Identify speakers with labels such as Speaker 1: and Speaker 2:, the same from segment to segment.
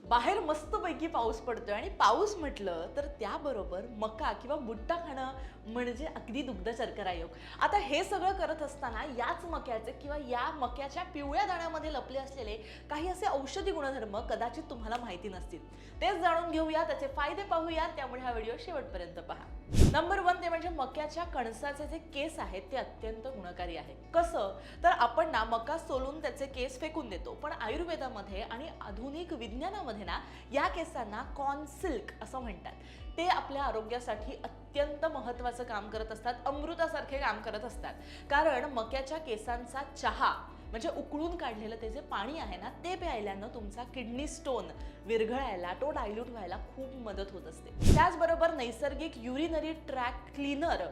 Speaker 1: बाहेर मस्तपैकी पाऊस पडतोय आणि पाऊस म्हटलं तर त्याबरोबर मका किंवा भुट्टा खाणं म्हणजे अगदी दुग्ध शर्करा योग. आता हे सगळं करत असताना याच मक्याचे किंवा या मक्याच्या पिवळ्या दाण्यामध्ये लपले असलेले काही असे औषधी गुणधर्म कदाचित तुम्हाला माहिती नसतील. तेच जाणून घेऊया, त्याचे फायदे पाहूया, त्यामुळे हा व्हिडिओ शेवटपर्यंत पहा. नंबर 1 ते म्हणजे मक्याच्या कणसाचे जे केस आहेत ते अत्यंत गुणकारी आहेत. कसं तर आपण ना मका सोलून त्याचे केस फेकून देतो, पण आयुर्वेदामध्ये आणि आधुनिक विज्ञानामध्ये ना या केसांना कॉर्न सिल्क असं म्हणतात. ते आपल्या आरोग्यासाठी अत्यंत महत्त्वाचं काम करत असतात, अमृतासारखे काम करत असतात. कारण मक्याच्या केसांचा चहा म्हणजे उकळून काढलेलं ते जे पाणी आहे ना ते प्यायल्यानं तुमचा किडनी स्टोन विरघळायला, तो डायल्यूट व्हायला खूप मदत होत असते. त्याचबरोबर नैसर्गिक युरिनरी ट्रॅक क्लीनर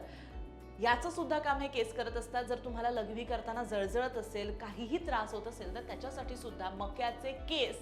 Speaker 1: याचं सुद्धा काम हे केस करत असतात. जर तुम्हाला लघवी करताना जळजळत असेल, काहीही त्रास होत असेल तर त्याच्यासाठी सुद्धा मक्याचे केस,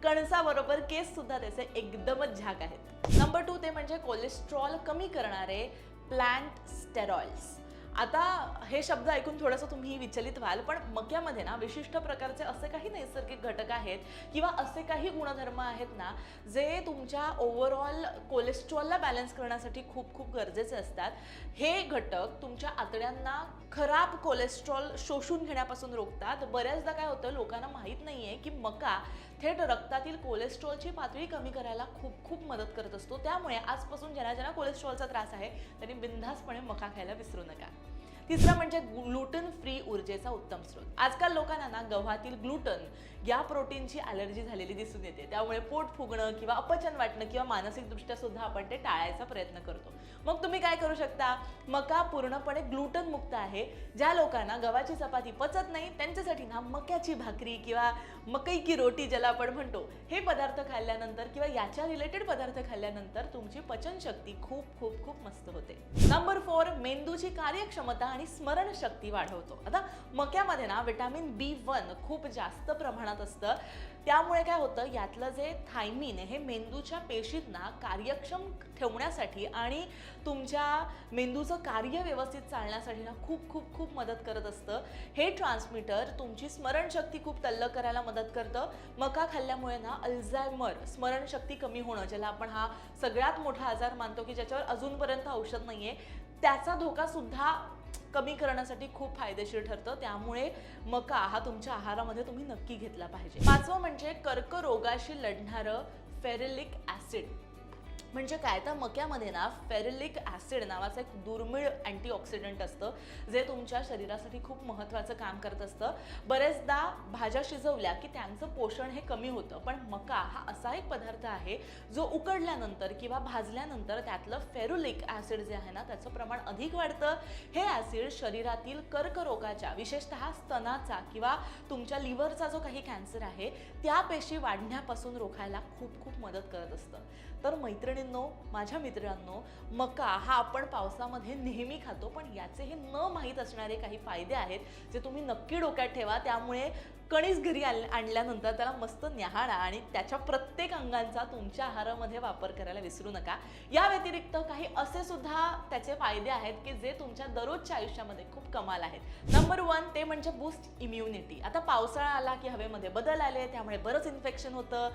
Speaker 1: कणसाबरोबर केस सुद्धा त्याचे एकदमच झाक आहेत. नंबर 2 ते म्हणजे कोलेस्ट्रॉल कमी करणारे प्लांट स्टेरॉइड्स. आता हे शब्द ऐकून थोडंसं तुम्ही विचलित व्हाल, पण मक्यामध्ये ना विशिष्ट प्रकारचे असे काही नैसर्गिक घटक आहेत किंवा असे काही गुणधर्म आहेत ना जे तुमच्या ओव्हरऑल कोलेस्ट्रॉलला बॅलन्स करण्यासाठी खूप खूप गरजेचे असतात. हे घटक तुमच्या आतड्यांना खराब कोलेस्ट्रॉल शोषून घेण्यापासून रोखतात. बऱ्याचदा काय होतं, लोकांना माहीत नाहीये की मका थेट रक्तातील कोलेस्ट्रॉलची पातळी कमी करायला खूप खूप मदत करत असतो. त्यामुळे आजपासून ज्यांना ज्यांना कोलेस्ट्रॉलचा त्रास आहे त्यांनी बिनधास्तपणे मका खायला विसरू नका. तिसरा म्हणजे ग्लुटन फ्री ऊर्जेचा उत्तम स्रोत. आजकाल लोकांना ना गव्हातील ग्लुटन या प्रोटीनची ॲलर्जी झालेली दिसून येते. त्यामुळे पोट फुगणं किंवा अपचन वाटणं किंवा मानसिकदृष्ट्या सुद्धा आपण ते टाळायचा प्रयत्न करतो. मग तुम्ही काय करू शकता? मका पूर्णपणे ग्लुटन मुक्त आहे. ज्या लोकांना गव्हाची चपाती पचत नाही त्यांच्यासाठी ना मक्याची भाकरी किंवा मकई की रोटी ज्याला आपण म्हणतो, हे पदार्थ खाल्ल्यानंतर किंवा याच्या रिलेटेड पदार्थ खाल्ल्यानंतर तुमची पचनशक्ती खूप खूप खूप मस्त होते. नंबर 4 मेंदूची कार्यक्षमता आणि स्मरणशक्ती वाढवतो. आता मक्यामध्ये ना विटॅमिन B1 खूप जास्त प्रमाणात असतं. त्यामुळे काय होतं, यातलं जे थायमिन हे मेंदूच्या पेशींना कार्यक्षम ठेवण्यासाठी आणि तुमच्या मेंदूचं कार्य व्यवस्थित चालण्यासाठी ना खूप खूप खूप मदत करत असतं. हे ट्रान्समीटर तुमची स्मरणशक्ती खूप तल्लख करायला मदत करतं. मका खाल्ल्यामुळे ना अल्झायमर, स्मरणशक्ती कमी होणं, ज्याला आपण हा सगळ्यात मोठा आजार मानतो की ज्याच्यावर अजूनपर्यंत औषध नाहीये, त्याचा धोका सुद्धा कमी करण्यासाठी खूप फायदेशीर ठरतं. त्यामुळे मका हा तुमच्या आहारामध्ये तुम्ही नक्की घेतला पाहिजे. 5वं म्हणजे कर्करोगाशी लढणारं फेरुलिक ॲसिड. म्हणजे काय तर मक्यामध्ये ना फेरुलिक ॲसिड नावाचं एक दुर्मिळ अँटीऑक्सिडंट असतं जे तुमच्या शरीरासाठी खूप महत्त्वाचं काम करत असतं. बरेचदा भाज्या शिजवल्या की त्यांचं पोषण हे कमी होतं, पण मका हा असा एक पदार्थ आहे जो उकडल्यानंतर किंवा भाजल्यानंतर त्यातलं फेरुलिक ॲसिड जे आहे ना त्याचं प्रमाण अधिक वाढतं. हे ॲसिड शरीरातील कर्करोगाच्या, विशेषतः स्तनाचा किंवा तुमच्या लिव्हरचा जो काही कॅन्सर आहे त्या पेशी वाढण्यापासून रोखायला खूप खूप मदत करत असतं. तर मैत्रिणींनो, माझ्या मित्रांनो, मका हा आपण पावसामध्ये नेहमी खातो, पण याचे हे न माहीत असणारे काही फायदे आहेत जे तुम्ही नक्की डोक्यात ठेवा. त्यामुळे कणीस घरी आणल्यानंतर त्याला मस्त न्याहाळा आणि त्याच्या प्रत्येक अंगांचा तुमच्या आहारामध्ये वापर करायला विसरू नका. या व्यतिरिक्त काही असे सुद्धा त्याचे फायदे आहेत की जे तुमच्या दररोजच्या आयुष्यामध्ये खूप कमाल आहेत. नंबर 1 ते म्हणजे बूस्ट इम्युनिटी. आता पावसाळा आला की हवेमध्ये बदल आले, त्यामुळे बरंच इन्फेक्शन होतं.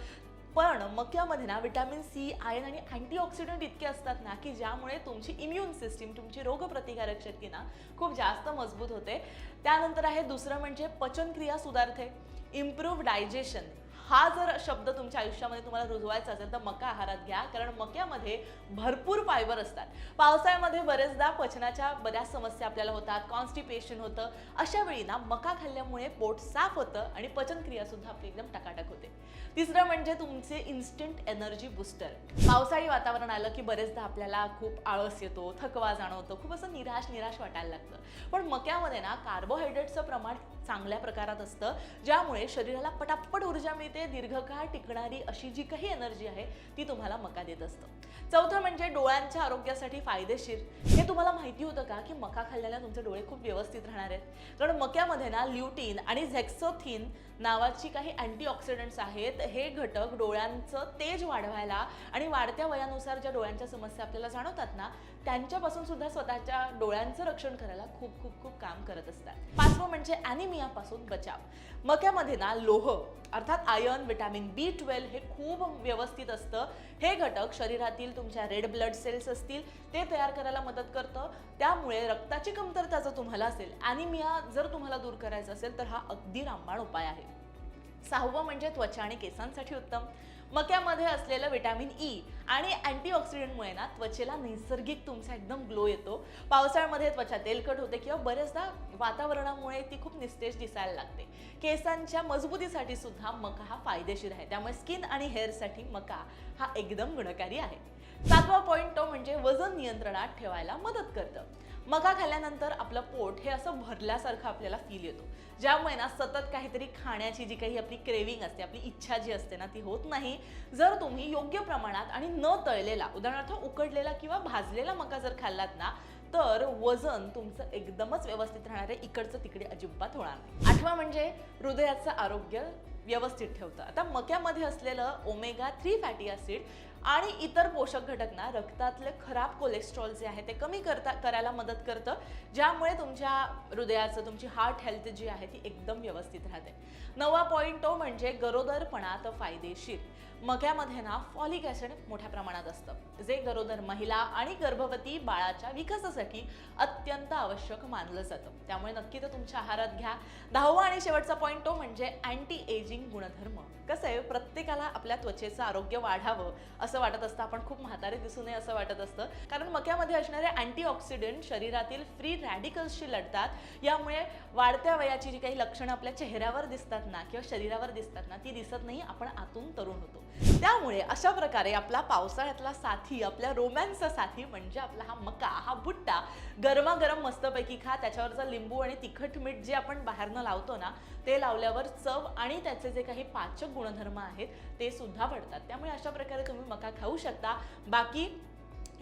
Speaker 1: पण मक्यामध्ये ना विटॅमिन C, आयर्न आणि अँटीऑक्सिडंट इतके असतात ना की ज्यामुळे तुमची इम्युन सिस्टीम, तुमची रोगप्रतिकारक शक्ती ना खूप जास्त मजबूत होते. त्यानंतर आहे दुसरं म्हणजे पचनक्रिया सुधारते, इम्प्रूव्ह डायजेशन. हा जर शब्द तुमच्या आयुष्यामध्ये तुम्हाला रुजवायचा असेल तर मका आहारात घ्या, कारण मक्यामध्ये भरपूर फायबर असतात. पावसाळ्यामध्ये बरेचदा पचनाच्या बऱ्याच समस्या आपल्याला होतात, कॉन्स्टिपेशन होतं. अशा वेळी ना मका खाल्ल्यामुळे पोट साफ होतं आणि पचनक्रिया सुद्धा आपली एकदम टकाटक होते. तिसरं म्हणजे तुमचे इन्स्टंट एनर्जी बुस्टर. पावसाळी वातावरण आलं की बरेचदा आपल्याला खूप आळस येतो, थकवा जाणवतो, खूप असं निराश वाटायला लागतं. पण मक्यामध्ये ना कार्बोहायड्रेटचं प्रमाण चांगल्या प्रकारात असतं, ज्यामुळे शरीराला पटापट ऊर्जा मिळते. दीर्घकाळ टिकणारी अशी जी काही एनर्जी आहे ती तुम्हाला मका देत असतं. चौथं म्हणजे डोळ्यांच्या आरोग्यासाठी फायदेशीर. हे तुम्हाला माहिती होतं का की मका खाल्ल्याने तुमचे डोळे खूप व्यवस्थित राहणार आहेत? कारण मक्यामध्ये ना ल्युटीन आणि झेक्सोथिन नावाची काही अँटीऑक्सिडंट्स आहेत. हे घटक डोळ्यांचं तेज वाढवायला आणि वाढत्या वयानुसार ज्या डोळ्यांच्या समस्या आपल्याला जाणवतात ना, त्यांच्यापासून सुद्धा स्वतःच्या डोळ्यांचं रक्षण करायला खूप खूप खूप काम करत असतात. 5वं म्हणजे ॲनिमियापासून बचाव. मक्यामध्ये ना लोह अर्थात आयर्न, व्हिटॅमिन B12 हे खूप व्यवस्थित असतं. हे घटक शरीरातील तुमच्या रेड ब्लड सेल्स असतील ते तयार करायला मदत करतं. त्यामुळे रक्ताची कमतरता जर तुम्हाला असेल, ॲनिमिया जर तुम्हाला दूर करायचं असेल, तर हा अगदी रामबाण उपाय आहे. 6वं म्हणजे त्वचा आणि केसांसाठी उत्तम. मक्यामध्ये असलेलं व्हिटॅमिन E आणि अँटीऑक्सिडंटमुळे ना त्वचेला नैसर्गिक तुमचा एकदम ग्लो येतो. पावसाळ्यामध्ये त्वचा तेलकट होते किंवा बरेचदा वातावरणामुळे ती खूप निस्तेज दिसायला लागते. केसांच्या मजबूतीसाठी सुद्धा मका हा फायदेशीर आहे. त्यामुळे स्किन आणि हेअरसाठी मका हा एकदम गुणकारी आहे. 7वा पॉइंट तो म्हणजे वजन नियंत्रणात ठेवायला मदत करतं. मका खाल्ल्यानंतर आपलं पोट हे असं भरल्यासारखं आपल्याला फील येतो, ज्यामुळे ना सतत काहीतरी खाण्याची जी काही आपली क्रेविंग असते, आपली इच्छा जी असते ना, ती होत नाही. जर तुम्ही योग्य प्रमाणात आणि न तळलेला, उदाहरणार्थ उकडलेला किंवा भाजलेला मका जर खाल्लात ना, तर वजन तुमचं एकदमच व्यवस्थित राहणार आहे. इकडचं तिकडे अजिबात होणार नाही. 8वा म्हणजे हृदयाचं आरोग्य व्यवस्थित ठेवतं. आता मक्यामध्ये असलेलं ओमेगा 3 फॅटी ॲसिड आणि इतर पोषक घटक ना रक्तातले खराब कोलेस्ट्रॉल जे आहे ते कमी करायला मदत करतं, ज्यामुळे तुमच्या हृदयाचं, तुमची हार्ट हेल्थ जी आहे ती एकदम व्यवस्थित राहते. 9वा पॉइंट तो म्हणजे गरोदरपणात फायदेशीर. मक्यामध्ये ना फॉलिक ॲसिड मोठ्या प्रमाणात असतं, जे गरोदर महिला आणि गर्भवती बाळाच्या विकासासाठी अत्यंत आवश्यक मानलं जातं. त्यामुळे नक्की तर तुमच्या आहारात घ्या. 10वा आणि शेवटचा पॉइंट तो म्हणजे अँटी एजिंग गुणधर्म. कसं आहे, प्रत्येकाला आपल्या त्वचेचं आरोग्य वाढावं असं वाटत असतं, आपण खूप म्हातारे दिसू नये असं वाटत असतं, कारण मक्यामध्ये असणारे अँटीऑक्सिडंट शरीरातील फ्री रॅडिकल्सशी लढतात. यामुळे वाढत्या वयाची जी काही लक्षणं आपल्या चेहऱ्यावर दिसतात ना किंवा शरीरावर दिसतात ना, ती दिसत नाही, आपण आतून तरुण होतो. त्यामुळे अशा प्रकारे आपला पावसाळ्यातला साथी, आपल्या रोमॅन्सचा साथी म्हणजे आपला हा मका, हा भुट्टा गरमागरम मस्तपैकी खा. त्याच्यावर जर लिंबू आणि तिखट मीठ जे आपण बाहेरनं लावतो ना, ते लावल्यावर चव आणि त्याचे जे काही पाचक गुणधर्म आहेत ते सुद्धा वाढतात. त्यामुळे अशा प्रकारे तुम्ही मका खाऊ शकता. बाकी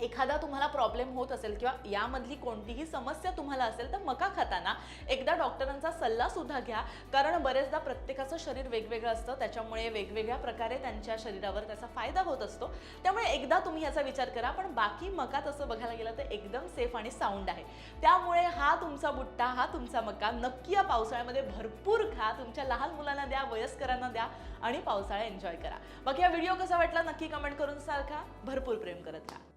Speaker 1: एखादा तुम्हाला प्रॉब्लेम होत असेल किंवा यामधली कोणतीही समस्या तुम्हाला असेल, तर मका खाताना एकदा डॉक्टरांचा सल्ला सुद्धा घ्या, कारण बरेचदा प्रत्येकाचं शरीर वेगवेगळं असतं, त्याच्यामुळे वेगवेगळ्या प्रकारे त्यांच्या शरीरावर त्याचा फायदा होत असतो. त्यामुळे एकदा तुम्ही याचा विचार करा. पण बाकी मका तसं बघायला गेलं तर एकदम सेफ आणि साऊंड आहे. त्यामुळे हा तुमचा भुट्टा, हा तुमचा मका नक्की या पावसाळ्यामध्ये भरपूर खा. तुमच्या लहान मुलांना द्या, वयस्करांना द्या आणि पावसाळा एन्जॉय करा. बाकी हा व्हिडिओ कसा वाटला नक्की कमेंट करून सांगा. भरपूर प्रेम करत राहा.